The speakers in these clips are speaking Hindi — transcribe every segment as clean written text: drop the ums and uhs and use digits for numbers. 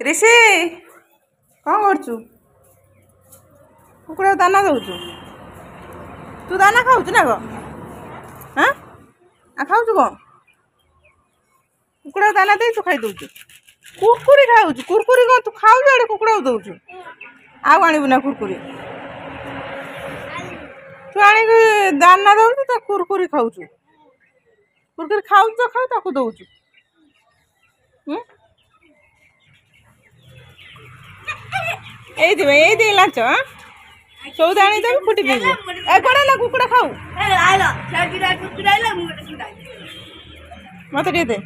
ऋषि कौन करचु कुकुड़ा दाना दउचु तू दाना खाऊ ना ग हाँ आ खाऊ कौन कुकुड़ा दाना दे तू खाई दउचु कुरकुरी खाऊ कुरकुरी कौन तू खाऊ आड़े कुकुड़ा दउचु आउ आणबू ना कुरकुरी तू आने दाना दउचु तो कुरकुरी खाऊ कुरकुरी खाऊ तो खाऊ ताकू दउचु ये लाच सौदा आनी देवी फुटी पीबू कड़ा ना कुकुड़ा खाऊ मत दे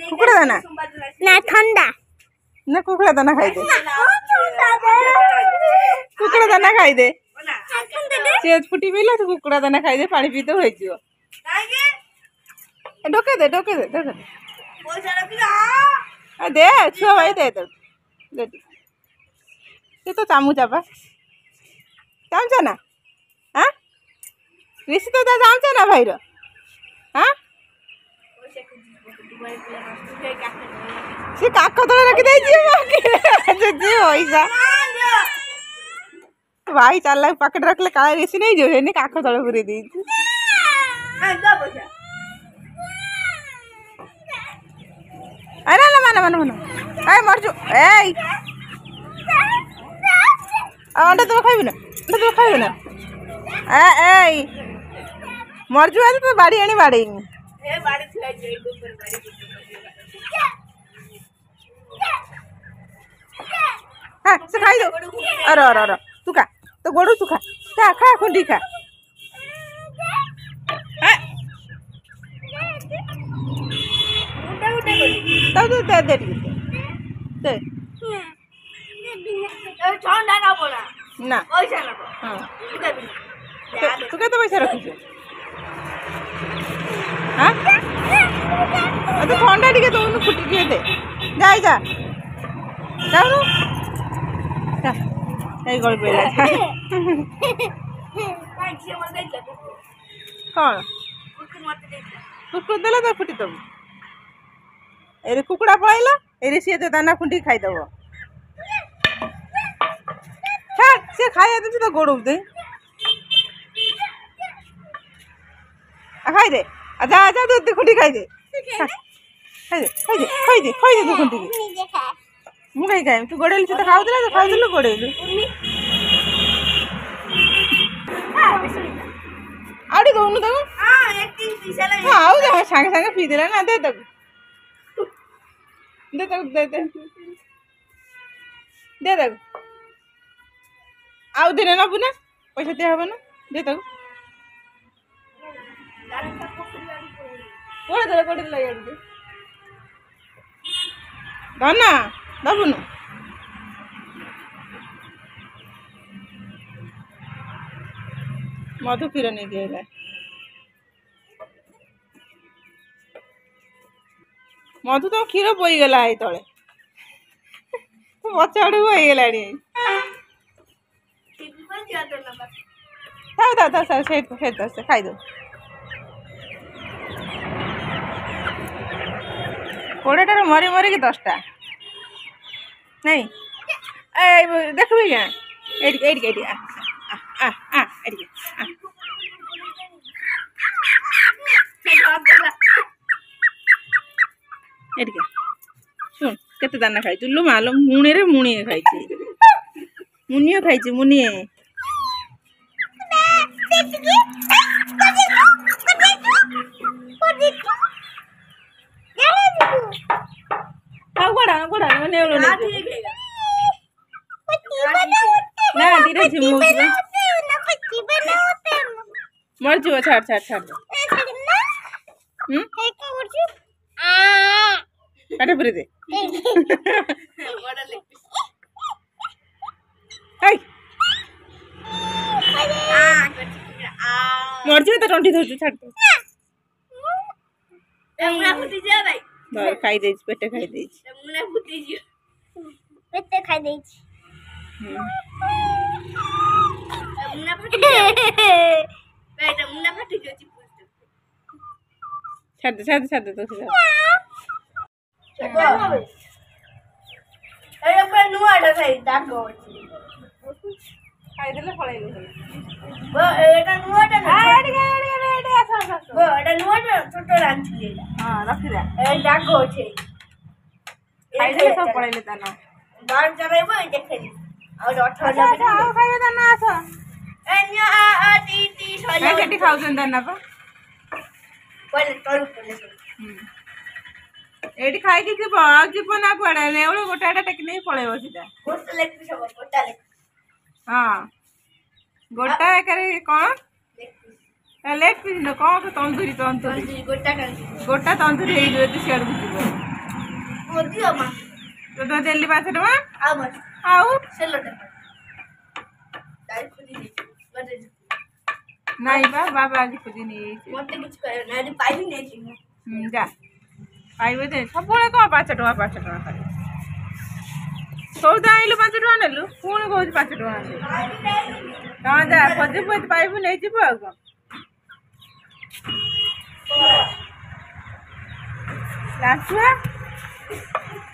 कुकुड़ा दाना ना ठंडा ना कुकुड़ा दाना खाई दे कुकुड़ा दाना खाई दे से फुटी पीला तो कुकुड़ा दाना खाई दे पानी पीते हो ढोके दे दे छुआ भाई दे ये तो चामचा पा चामचा ना हाँ ऋषि तो चामचा ना भाई हाँ से काख तले रखी पैसा भाई 4 लाख पॉकेट रखले का ऋषि नहीं जो है काख तले पूरी दी अरे ना मन ए मरजु ए अंडा तो खाइबी ना ए मरजु आज तो बाड़ी आनी बाड़ी हाँ से खाई दो अरे तू खा तो गोड़ू तू खा खुंडी खा तब तो दे ना हाँ तू क्या पैसा रखी हाँ तो ठंडा टे दौन फुटी किए दे जा जाऊनु गल पड़ा कौन कुकुर देला तो फुटी दब ए कुकुड़ा पलैला ए सी दाना खुंटी खाईदब से खाई तो गोड़ दे खाई दे जा दूध खुंटी खाई दे तू खुंटी मुझे खाई तू गोड़ेलु तो खाऊ गोड़ेलु आड़ी दौनु हाँ सांगे सांगे पी देला ना दे आउ दिन नबू ना पैसा दिया हम ना दे कोड़े दे धना दबुनु मधु क्षीर नहीं दिए मधु तो क्षीर बोई गला है तले बच्चा आड़ होगला से खाई दो 20 मरी मरिक 10टा नहीं देख शुण केते दाना खाई लु मालो मुणी रे मुणी खाई मुनियो खाई मुनिए ना धीरे झिमू मर जो छाड़ काटे पूरी दे मर जो तो टंटी धरछु छाड़ खाई दे पेटे खाई दे पेटे खाई दे मुना फटी ଛାଡି ଦେ ତୁ ଖାଇଦେଲେ ପଳେଇଲୁ ହଁ ରଖିଦା ଖାଇଦେଲେ ସବୁ ପଳେଇଲେ ଦାନା ଆଉ ଖାଇବା ଦାନା ଆସ ସେଠି ଖାଉଛନ୍ତି ଦାନା ପା ଏଇଠି ଖାଇକି ଯିବ ଆଉ ଯିବ ନା କୁଆଡେ ନେଉଳ ଗୋଟାଟା ଟେକି ନେଇ ପଳେଇବ ସିଧା ହଁ ଗୋଟା ଏକାରେ କଣ ଲେଟ୍ ପିସ୍ ନ କଣ ତନ୍ଦୁରୀ ଗୋଟା ତନ୍ଦୁରୀ ହେଇଯିବ ତୁ ସିଆଡ଼କୁ ଯିବ ତୋ ଦେଲି 5 ଟଙ୍କା ଆଉ ନାଇଁ ବା ବାବା ଆଜି ଖୋଜି ନେଇଯାଇଛି ଯା ପାଇବେ ଦେ ସବୁବେଳେ କଣ 5 ଟଙ୍କା ଖାଲି ସଉଦା ଆଣିଲୁ 5 ଟଙ୍କା ନେଲୁ ପୁଣି କହୁଛି 5 ଟଙ୍କା ହଁ ଯା ଖୋଜି ପାଇବୁ ନେଇଯିବୁ ଆଉ କଣ ଲାଞ୍ଚୁଆ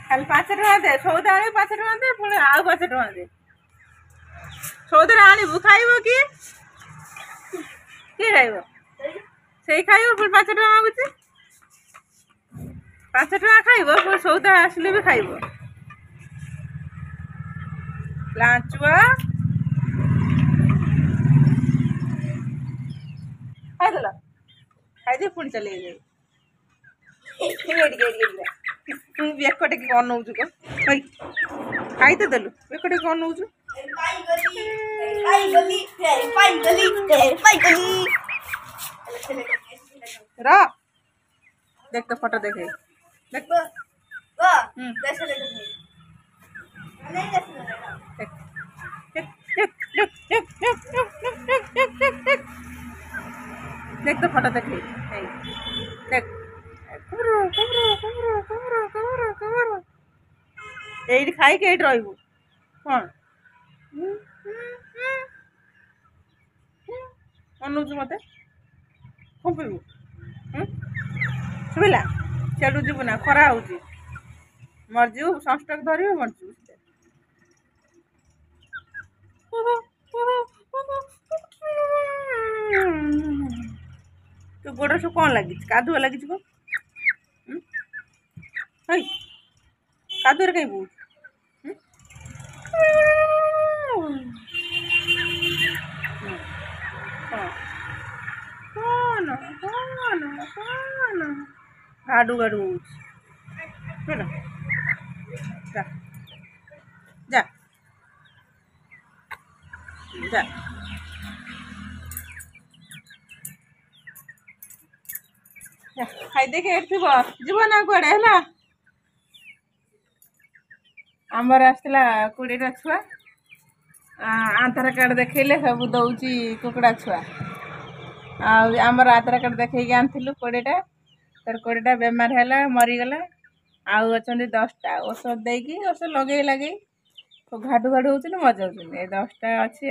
ଖାଲି 5 ଟଙ୍କା ଦେ ସଉଦା ଆଣିବୁ 5 ଟଙ୍କା ଦେ ପୁଣି ଆଉ 5 ଟଙ୍କା ଦେ ସଉଦାରେ ଆଣିବୁ ଖାଇବ କିଏ ଖାଇବ ସେଇ ଖାଇବ ପୁଣି 5 ଟଙ୍କା ମାଗୁଛି 5 ଟଙ୍କା ଖାଇବ ପୁଣି ସଉଦା ଆସିଲେ ବି ଖାଇବ ଲାଞ୍ଚୁଆ ଖାଇଦେଲ ଖାଇଦେ ପୁଣି ଚାଲିয়ে ଯାଇ ତୁ ବେକ ଟିକେ କଣ ନଉଛୁ କଣ ଖାଇ ତ ଦେଲୁ ବେକ ଟିକେ କଣ ନଉଛୁ ର देख तो फोटो देखे देख देख तो फोटो देखे देख एट खाई के एट रही कौन अनुज मत कौन पीबू शुभिला चलू जीवु ना खरा हो मरजू संस्टक धर मरजू तो गोड़ सब कौन लगी कादुआ लगी कौन कादुआ कहीं बहुत गाडू गाडू जा जा जा खाई देखे जीव ना कड़े है आमर आसला 20टा छुआ आधार कार्ड देखले सब दौची कुकुड़ा छुआ आमर आधार कार्ड देखी आनलु 20टा तर 20टा बेमार है मरीगला आउ अच्छा 10टा औषध देकी औषध लगे लगे तो घाटू घाटू हो मजा हो 10टा अच्छी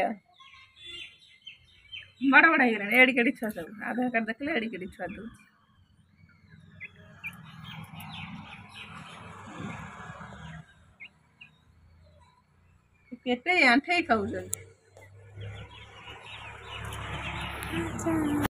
बड़ बड़ हो एड़ी केड़ी छुआ सब आधार कार्ड देखले एड़ी केड़ी छुआ दौर केते आंठे खाऊ